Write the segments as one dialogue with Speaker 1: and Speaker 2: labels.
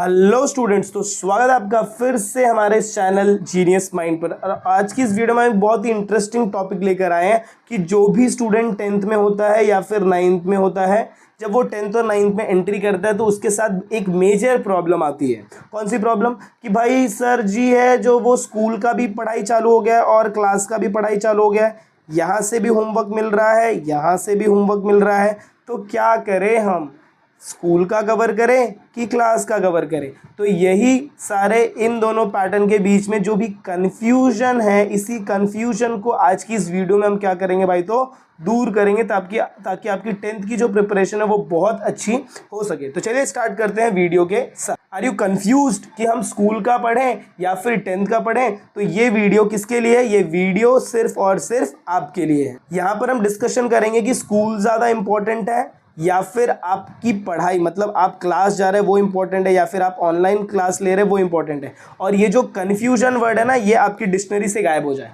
Speaker 1: Hello students, तो स्वागत है आपका फिर से हमारे चैनल जीनियस माइंड पर। और आज की इस वीडियो में हम बहुत ही इंटरेस्टिंग टॉपिक लेकर आए हैं कि जो भी स्टूडेंट 10th में होता है या फिर 9th में होता है, जब वो 10th और 9th में एंट्री करता है तो उसके साथ एक मेजर प्रॉब्लम आती है। कौन सी प्रॉब्लम? कि भाई सर जी है जो वो स्कूल का भी पढ़ाई चालू हो गया है और क्लास का भी पढ़ाई चालू हो गया है, यहाँ से भी होमवर्क मिल रहा है, यहाँ से भी होमवर्क मिल रहा है, तो क्या करें हम? स्कूल का कवर करें कि क्लास का कवर करें? तो यही सारे इन दोनों पैटर्न के बीच में जो भी कंफ्यूजन है, इसी कंफ्यूजन को आज की इस वीडियो में हम क्या करेंगे भाई, तो दूर करेंगे ताकि आपकी 10th की जो प्रिपरेशन है वो बहुत अच्छी हो सके। तो चलिए स्टार्ट करते हैं वीडियो के साथ। आर यू कंफ्यूज्ड कि हम स्कूल का पढ़ें या फिर 10th का पढ़ें? तो ये वीडियो किसके लिए है? ये वीडियो सिर्फ और सिर्फ आपके लिए है। यहाँ पर हम डिस्कशन करेंगे कि स्कूल ज़्यादा इंपॉर्टेंट है या फिर आपकी पढ़ाई, मतलब आप क्लास जा रहे हैं वो इंपॉर्टेंट है या फिर आप ऑनलाइन क्लास ले रहे हैं वो इंपॉर्टेंट है। और ये जो कन्फ्यूजन वर्ड है ना, ये आपकी डिक्शनरी से गायब हो जाए।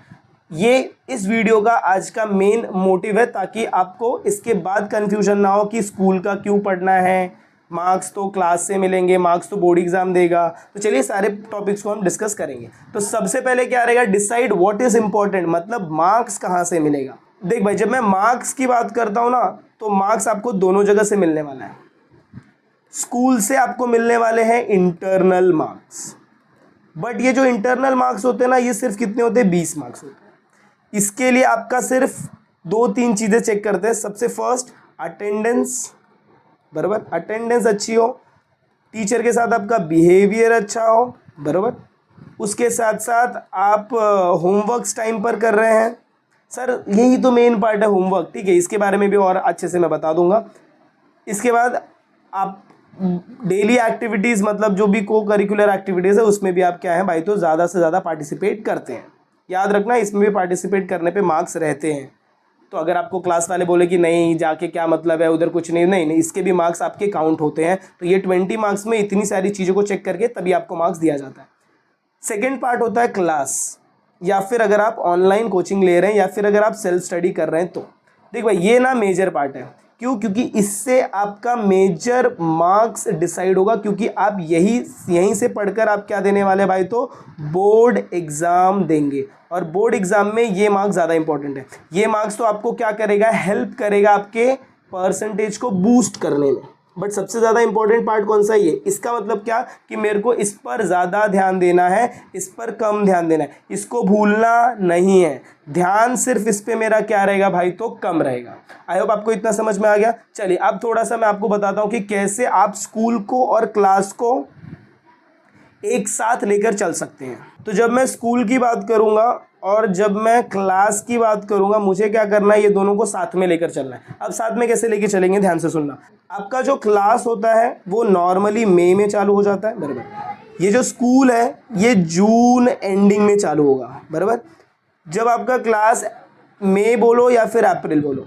Speaker 1: ये इस वीडियो का आज का मेन मोटिव है ताकि आपको इसके बाद कन्फ्यूजन ना हो कि स्कूल का क्यों पढ़ना है, मार्क्स तो क्लास से मिलेंगे, मार्क्स तो बोर्ड एग्जाम देगा। तो चलिए सारे टॉपिक्स को हम डिस्कस करेंगे। तो सबसे पहले क्या रहेगा? डिसाइड व्हाट इज इंपॉर्टेंट, मतलब मार्क्स कहाँ से मिलेगा। देख भाई, जब मैं मार्क्स की बात करता हूँ ना, तो मार्क्स आपको दोनों जगह से मिलने वाला है। स्कूल से आपको मिलने वाले हैं इंटरनल मार्क्स, बट ये जो इंटरनल मार्क्स होते हैं ना, ये सिर्फ कितने होते हैं? 20 मार्क्स होते हैं। इसके लिए आपका सिर्फ 2-3 चीज़ें चेक करते हैं। सबसे फर्स्ट अटेंडेंस, बराबर, अटेंडेंस अच्छी हो, टीचर के साथ आपका बिहेवियर अच्छा हो, बराबर, उसके साथ साथ आप होमवर्क्स टाइम पर कर रहे हैं। सर यही तो मेन पार्ट है होमवर्क, ठीक है, इसके बारे में भी और अच्छे से मैं बता दूंगा। इसके बाद आप डेली एक्टिविटीज़, मतलब जो भी को करिकुलर एक्टिविटीज़ है उसमें भी आप क्या है भाई, तो ज़्यादा से ज़्यादा पार्टिसिपेट करते हैं। याद रखना, इसमें भी पार्टिसिपेट करने पे मार्क्स रहते हैं। तो अगर आपको क्लास वाले बोले कि नहीं जाके क्या मतलब है, उधर कुछ नहीं, नहीं, इसके भी मार्क्स आपके काउंट होते हैं। तो ये 20 मार्क्स में इतनी सारी चीज़ों को चेक करके तभी आपको मार्क्स दिया जाता है। सेकेंड पार्ट होता है क्लास, या फिर अगर आप ऑनलाइन कोचिंग ले रहे हैं या फिर अगर आप सेल्फ स्टडी कर रहे हैं। तो देख भाई, ये ना मेजर पार्ट है। क्यों? क्योंकि इससे आपका मेजर मार्क्स डिसाइड होगा, क्योंकि आप यहीं से पढ़कर आप क्या देने वाले भाई, तो बोर्ड एग्ज़ाम देंगे। और बोर्ड एग्ज़ाम में ये मार्क्स ज़्यादा इंपॉर्टेंट है। ये मार्क्स तो आपको क्या करेगा, हेल्प करेगा आपके परसेंटेज को बूस्ट करने में। बट सबसे ज़्यादा इंपॉर्टेंट पार्ट कौन सा है? ये। इसका मतलब क्या कि मेरे को इस पर ज़्यादा ध्यान देना है, इस पर कम ध्यान देना है, इसको भूलना नहीं है। ध्यान सिर्फ इस पे मेरा क्या रहेगा भाई, तो कम रहेगा। आई होप आपको इतना समझ में आ गया। चलिए अब थोड़ा सा मैं आपको बताता हूँ कि कैसे आप स्कूल को और क्लास को एक साथ लेकर चल सकते हैं। तो जब मैं स्कूल की बात करूंगा और जब मैं क्लास की बात करूंगा, मुझे क्या करना है, ये दोनों को साथ में लेकर चलना है। अब साथ में कैसे लेकर चलेंगे, ध्यान से सुनना। आपका जो क्लास होता है वो नॉर्मली मई में चालू हो जाता है, बराबर। ये जो स्कूल है ये जून एंडिंग में चालू होगा, बराबर। जब आपका क्लास मई बोलो या फिर अप्रैल बोलो,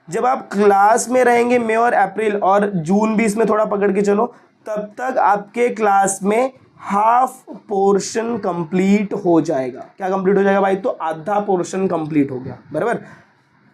Speaker 1: जब आप क्लास में रहेंगे मई और अप्रैल और जून भी इसमें थोड़ा पकड़ के चलो, तब तक आपके क्लास में हाफ पोर्शन कंप्लीट हो जाएगा। क्या कंप्लीट हो जाएगा भाई, तो आधा पोर्शन कंप्लीट हो गया, बराबर।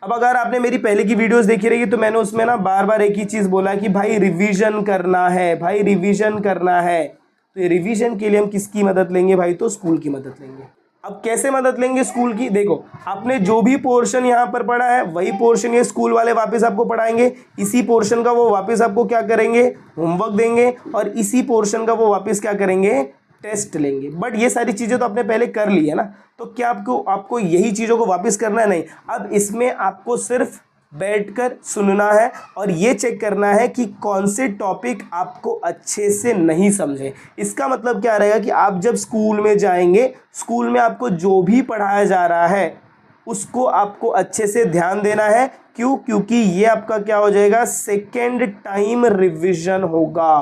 Speaker 1: अब अगर आपने मेरी पहले की वीडियोस देखी रहेगी तो मैंने उसमें ना बार बार एक ही चीज़ बोला कि भाई रिवीजन करना है, भाई रिवीजन करना है। तो ये रिवीजन के लिए हम किसकी मदद लेंगे भाई, तो स्कूल की मदद लेंगे। अब कैसे मदद लेंगे स्कूल की? देखो, आपने जो भी पोर्शन यहाँ पर पढ़ा है वही पोर्शन ये स्कूल वाले वापस आपको पढ़ाएंगे। इसी पोर्शन का वो वापस आपको क्या करेंगे, होमवर्क देंगे, और इसी पोर्शन का वो वापस क्या करेंगे, टेस्ट लेंगे। बट ये सारी चीज़ें तो आपने पहले कर ली है ना, तो क्या आपको यही चीज़ों को वापस करना है? नहीं। अब इसमें आपको सिर्फ बैठकर सुनना है और ये चेक करना है कि कौन से टॉपिक आपको अच्छे से नहीं समझे। इसका मतलब क्या रहेगा कि आप जब स्कूल में जाएंगे, स्कूल में आपको जो भी पढ़ाया जा रहा है उसको आपको अच्छे से ध्यान देना है। क्यों? क्योंकि ये आपका क्या हो जाएगा, सेकेंड टाइम रिविजन होगा।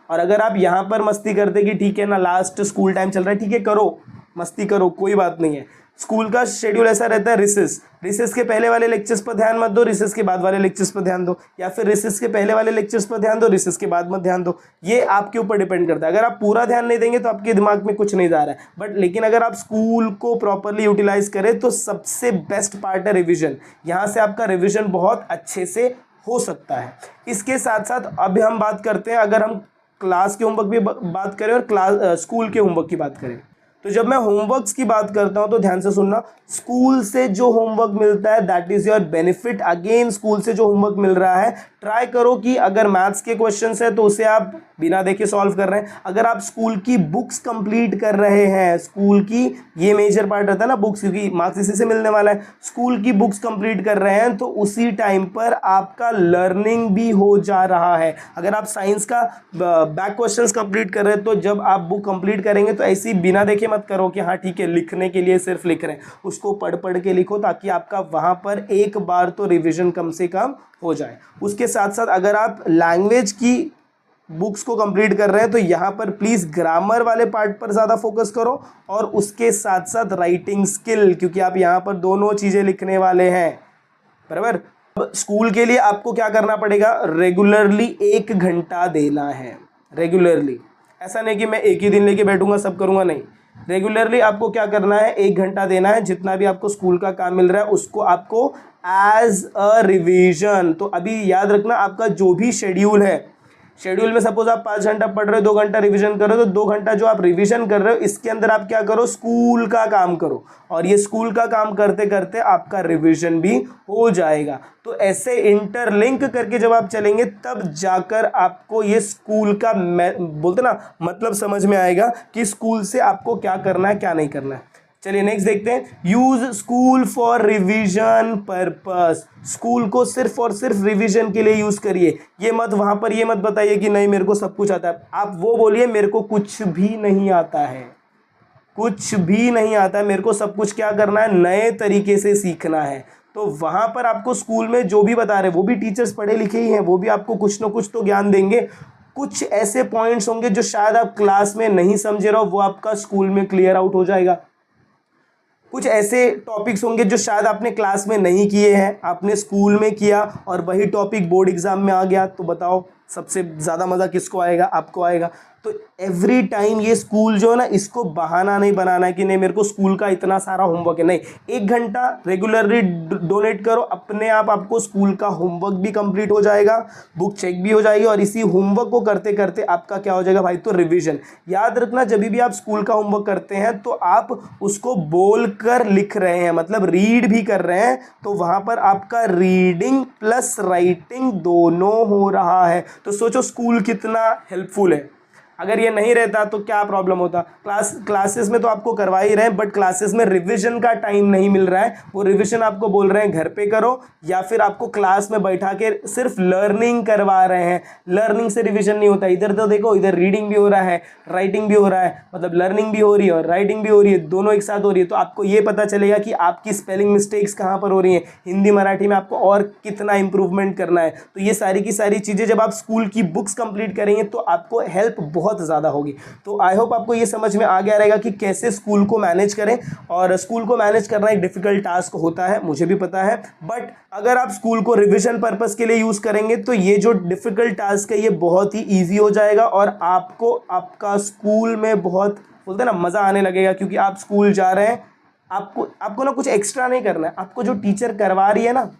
Speaker 1: और अगर आप यहाँ पर मस्ती करते कि ठीक है ना, लास्ट स्कूल टाइम चल रहा है, ठीक है करो, मस्ती करो, कोई बात नहीं है। स्कूल का शेड्यूल ऐसा रहता है, रिसेस के पहले वाले लेक्चर्स पर ध्यान मत दो, रिसेस के बाद वाले लेक्चर्स पर ध्यान दो, या फिर रिसेस के पहले वाले लेक्चर्स पर ध्यान दो, रिसेस के बाद मत ध्यान दो। ये आपके ऊपर डिपेंड करता है। अगर आप पूरा ध्यान नहीं देंगे तो आपके दिमाग में कुछ नहीं जा रहा है, बट लेकिन अगर आप स्कूल को प्रॉपरली यूटिलाइज करें तो सबसे बेस्ट पार्ट है रिविजन। यहाँ से आपका रिविजन बहुत अच्छे से हो सकता है। इसके साथ साथ अभी हम बात करते हैं, अगर हम क्लास के होमवर्क भी बात करें और क्लास स्कूल के होमवर्क की बात करें। तो जब मैं होमवर्क्स की बात करता हूं तो ध्यान से सुनना, स्कूल से जो होमवर्क मिलता है that is your benefit. Again school से जो होमवर्क मिल रहा है ट्राई करो कि अगर मैथ्स के क्वेश्चंस है तो उसे आप बिना देखे सॉल्व कर रहे हैं। अगर आप स्कूल की बुक्स कंप्लीट कर रहे हैं, स्कूल की ये मेजर पार्ट रहता है ना बुक्स, क्योंकि मार्क्स इसी से मिलने वाला है, स्कूल की बुक्स कंप्लीट कर रहे हैं तो उसी टाइम पर आपका लर्निंग भी हो जा रहा है। अगर आप साइंस का बैक क्वेश्चंस कंप्लीट कर रहे हैं तो जब आप बुक कंप्लीट करेंगे तो ऐसे ही बिना देखे मत करो कि हाँ ठीक है लिखने के लिए सिर्फ लिख रहे हैं, उसको पढ़ पढ़ के लिखो ताकि आपका वहां पर एक बार तो रिवीजन कम से कम हो जाए। उसके साथ साथ अगर आप लैंग्वेज की बुक्स को कंप्लीट कर रहे हैं तो यहाँ पर प्लीज़ ग्रामर वाले पार्ट पर ज़्यादा फोकस करो और उसके साथ साथ राइटिंग स्किल, क्योंकि आप यहाँ पर दोनों चीज़ें लिखने वाले हैं, बराबर। अब स्कूल के लिए आपको क्या करना पड़ेगा, रेगुलरली 1 घंटा देना है। रेगुलरली, ऐसा नहीं कि मैं एक ही दिन लेके बैठूंगा सब करूंगा, नहीं, रेगुलरली आपको क्या करना है, 1 घंटा देना है। जितना भी आपको स्कूल का काम मिल रहा है उसको आपको एज अ रिवीजन, तो अभी याद रखना आपका जो भी शेड्यूल है, शेड्यूल में सपोज आप 5 घंटा पढ़ रहे हो, 2 घंटा रिवीजन कर रहे हो, तो 2 घंटा जो आप रिवीजन कर रहे हो इसके अंदर आप क्या करो, स्कूल का काम करो, और ये स्कूल का काम करते करते आपका रिवीजन भी हो जाएगा। तो ऐसे इंटरलिंक करके जब आप चलेंगे तब जाकर आपको ये स्कूल का बोलते ना मतलब समझ में आएगा कि स्कूल से आपको क्या करना है क्या नहीं करना है। चलिए नेक्स्ट देखते हैं, use school for revision purpose. School को सिर्फ और सिर्फ रिवीजन के लिए यूज करिए। ये मत वहां पर ये मत बताइए कि नहीं मेरे को सब कुछ आता है, आप वो बोलिए मेरे को कुछ भी नहीं आता है, कुछ भी नहीं आता है, मेरे को सब कुछ क्या करना है, नए तरीके से सीखना है। तो वहां पर आपको स्कूल में जो भी बता रहे वो भी टीचर्स पढ़े लिखे ही हैं, वो भी आपको कुछ ना कुछ तो ज्ञान देंगे। कुछ ऐसे पॉइंट्स होंगे जो शायद आप क्लास में नहीं समझे रहो, वो आपका स्कूल में क्लियर आउट हो जाएगा। कुछ ऐसे टॉपिक्स होंगे जो शायद आपने क्लास में नहीं किए हैं, आपने स्कूल में किया और वही टॉपिक बोर्ड एग्जाम में आ गया, तो बताओ सबसे ज़्यादा मज़ा किसको आएगा, आपको आएगा। तो एवरी टाइम ये स्कूल जो है ना, इसको बहाना नहीं बनाना है कि नहीं मेरे को स्कूल का इतना सारा होमवर्क है, नहीं, 1 घंटा रेगुलरली डोनेट करो, अपने आप आपको स्कूल का होमवर्क भी कंप्लीट हो जाएगा, बुक चेक भी हो जाएगी, और इसी होमवर्क को करते करते आपका क्या हो जाएगा भाई, तो रिवीजन। याद रखना जब भी आप स्कूल का होमवर्क करते हैं तो आप उसको बोल कर लिख रहे हैं, मतलब रीड भी कर रहे हैं, तो वहाँ पर आपका रीडिंग प्लस राइटिंग दोनों हो रहा है। तो सोचो स्कूल कितना हेल्पफुल है। अगर ये नहीं रहता तो क्या प्रॉब्लम होता, क्लासेस में तो आपको करवा ही रहे हैं, बट क्लासेस में रिवीजन का टाइम नहीं मिल रहा है, वो रिवीजन आपको बोल रहे हैं घर पे करो, या फिर आपको क्लास में बैठा के सिर्फ लर्निंग करवा रहे हैं। लर्निंग से रिवीजन नहीं होता, इधर तो देखो, इधर रीडिंग भी हो रहा है, राइटिंग भी हो रहा है, मतलब लर्निंग भी हो रही है और राइटिंग भी हो रही है, दोनों एक साथ हो रही है। तो आपको ये पता चलेगा कि आपकी स्पेलिंग मिस्टेक्स कहाँ पर हो रही हैं, हिंदी मराठी में आपको और कितना इंप्रूवमेंट करना है। तो ये सारी की सारी चीज़ें जब आप स्कूल की बुक्स कंप्लीट करेंगे तो आपको हेल्प बहुत ज़्यादा होगी। तो आई होप आपको ये समझ में आ गया रहेगा कि कैसे स्कूल को मैनेज करें, और स्कूल को मैनेज करना एक डिफिकल्ट टास्क होता है, मुझे भी पता है, बट अगर आप स्कूल को रिवीजन पर्पस के लिए यूज करेंगे तो ये जो डिफिकल्ट टास्क है ये बहुत ही ईजी हो जाएगा, और आपको आपका स्कूल में बहुत बोलते हैं ना मज़ा आने लगेगा, क्योंकि आप स्कूल जा रहे हैं, आपको ना कुछ एक्स्ट्रा नहीं करना है, आपको जो टीचर करवा रही है ना,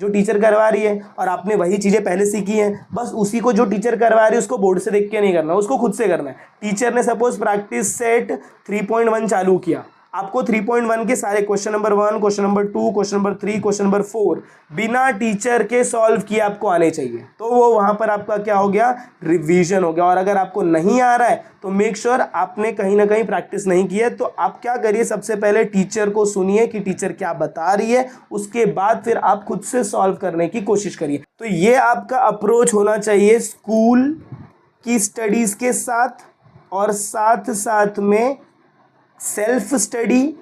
Speaker 1: जो टीचर करवा रही है और आपने वही चीज़ें पहले सीखी हैं, बस उसी को जो टीचर करवा रही है उसको बोर्ड से देख के नहीं करना, उसको खुद से करना है। टीचर ने सपोज प्रैक्टिस सेट 3.1 चालू किया, आपको 3.1 के सारे question number 1, question number 2, question number 3, question number 4 बिना टीचर के सॉल्व किए आपको आने चाहिए, तो वो वहां पर आपका क्या हो गया, रिवीजन हो गया। और अगर आपको नहीं आ रहा है तो मेक श्योर आपने कहीं ना कहीं प्रैक्टिस नहीं की है, तो आप क्या करिए, सबसे पहले टीचर को सुनिए कि टीचर क्या बता रही है, उसके बाद फिर आप खुद से सॉल्व करने की कोशिश करिए। तो ये आपका अप्रोच होना चाहिए स्कूल की स्टडीज के साथ, और साथ साथ में सेल्फ स्टडी।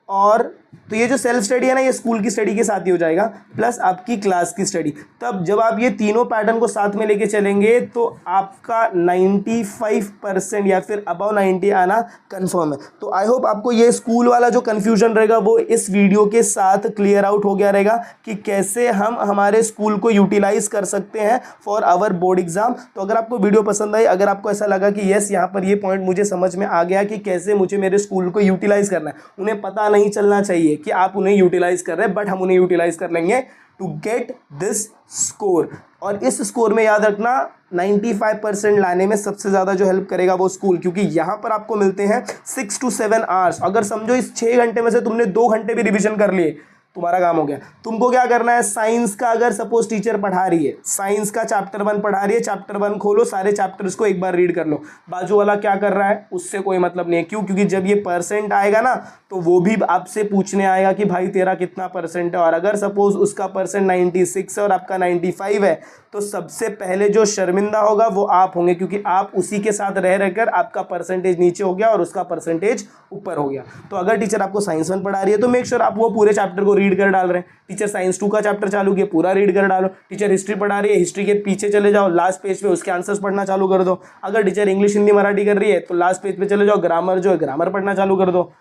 Speaker 1: और तो ये जो सेल्फ स्टडी है ना, ये स्कूल की स्टडी के साथ ही हो जाएगा, प्लस आपकी क्लास की स्टडी। तब जब आप ये तीनों पैटर्न को साथ में लेके चलेंगे तो आपका 95% या फिर अबव 90 आना कंफर्म है। तो आई होप आपको ये स्कूल वाला जो कन्फ्यूजन रहेगा वो इस वीडियो के साथ क्लियर आउट हो गया रहेगा कि कैसे हम हमारे स्कूल को यूटिलाइज कर सकते हैं फॉर आवर बोर्ड एग्जाम। तो अगर आपको वीडियो पसंद आई, अगर आपको ऐसा लगा कि यस यहाँ पर ये पॉइंट मुझे समझ में आ गया कि कैसे मुझे मेरे स्कूल को यूटिलाइज करना है, उन्हें पता नहीं चलना चाहिए कि आप उन्हें यूटिलाइज कर रहे हैं, बट हम उन्हें यूटिलाइज कर लेंगे टू गेट दिस स्कोर। और इस स्कोर में याद रखना 95% लाने में सबसे ज़्यादा जो हेल्प करेगा वो स्कूल, क्योंकि यहाँ पर आपको मिलते हैं 6 to 7 आवर्स। अगर समझो इस 6 घंटे में से तुमने 2 घंटे भी रिवीजन कर लिए, तुम्हारा काम हो गया। तुमको क्या करना है, साइंस का अगर सपोज टीचर पढ़ा रही है, साइंस का चैप्टर 1 पढ़ा रही है, चैप्टर 1 खोलो, सारे चैप्टर्स को एक बार रीड कर लो। बाजू वाला क्या कर रहा है उससे कोई मतलब नहीं है। क्यों? क्योंकि जब ये परसेंट आएगा ना तो वो भी आपसे पूछने आएगा कि भाई तेरा कितना परसेंट है। और अगर सपोज उसका परसेंट 96 है और आपका 95 है तो सबसे पहले जो शर्मिंदा होगा वो आप होंगे, क्योंकि आप उसी के साथ रह रहकर आपका परसेंटेज नीचे हो गया और उसका परसेंटेज ऊपर हो गया। तो अगर टीचर आपको साइंस 1 पढ़ा रही है तो मेक श्योर आप वो पूरे चैप्टर को रीड कर डाल रहे हैं। टीचर साइंस 2 का चैप्टर चालू किया, पूरा रीड कर डालो। टीचर हिस्ट्री पढ़ा रही है, हिस्ट्री के पीछे चले जाओ, लास्ट पेज पे उसके आंसर्स पढ़ना चालू कर दो। अगर टीचर इंग्लिश हिंदी मराठी कर रही है तो लास्ट पेज पे चले जाओ, ग्रामर जो है ग्रामर पढ़ना चालू कर दो।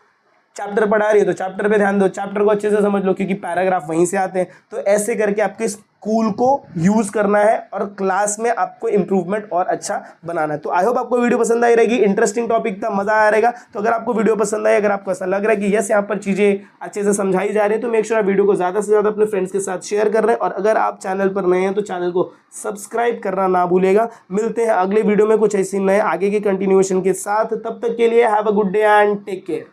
Speaker 1: चैप्टर पढ़ा रही है तो चैप्टर पे ध्यान दो, चैप्टर को अच्छे से समझ लो क्योंकि पैराग्राफ वहीं से आते हैं। तो ऐसे करके आपके स्कूल को यूज करना है और क्लास में आपको इंप्रूवमेंट और अच्छा बनाना है। तो आई होप आपको वीडियो पसंद आई रहेगी, इंटरेस्टिंग टॉपिक था, मजा आया रहेगा। तो अगर आपको वीडियो पसंद आई, अगर आपको ऐसा लग रहा है कि यस यहाँ पर चीजें अच्छे से समझाई जा रही है, तो मेक श्योर आप वीडियो को ज्यादा से ज्यादा अपने फ्रेंड्स के साथ शेयर कर रहे हैं। और अगर आप चैनल पर नए हैं तो चैनल को सब्सक्राइब करना ना भूलेगा। मिलते हैं अगले वीडियो में कुछ ऐसी नए आगे के कंटिन्यूएशन के साथ। तब तक के लिए have a good day and take care.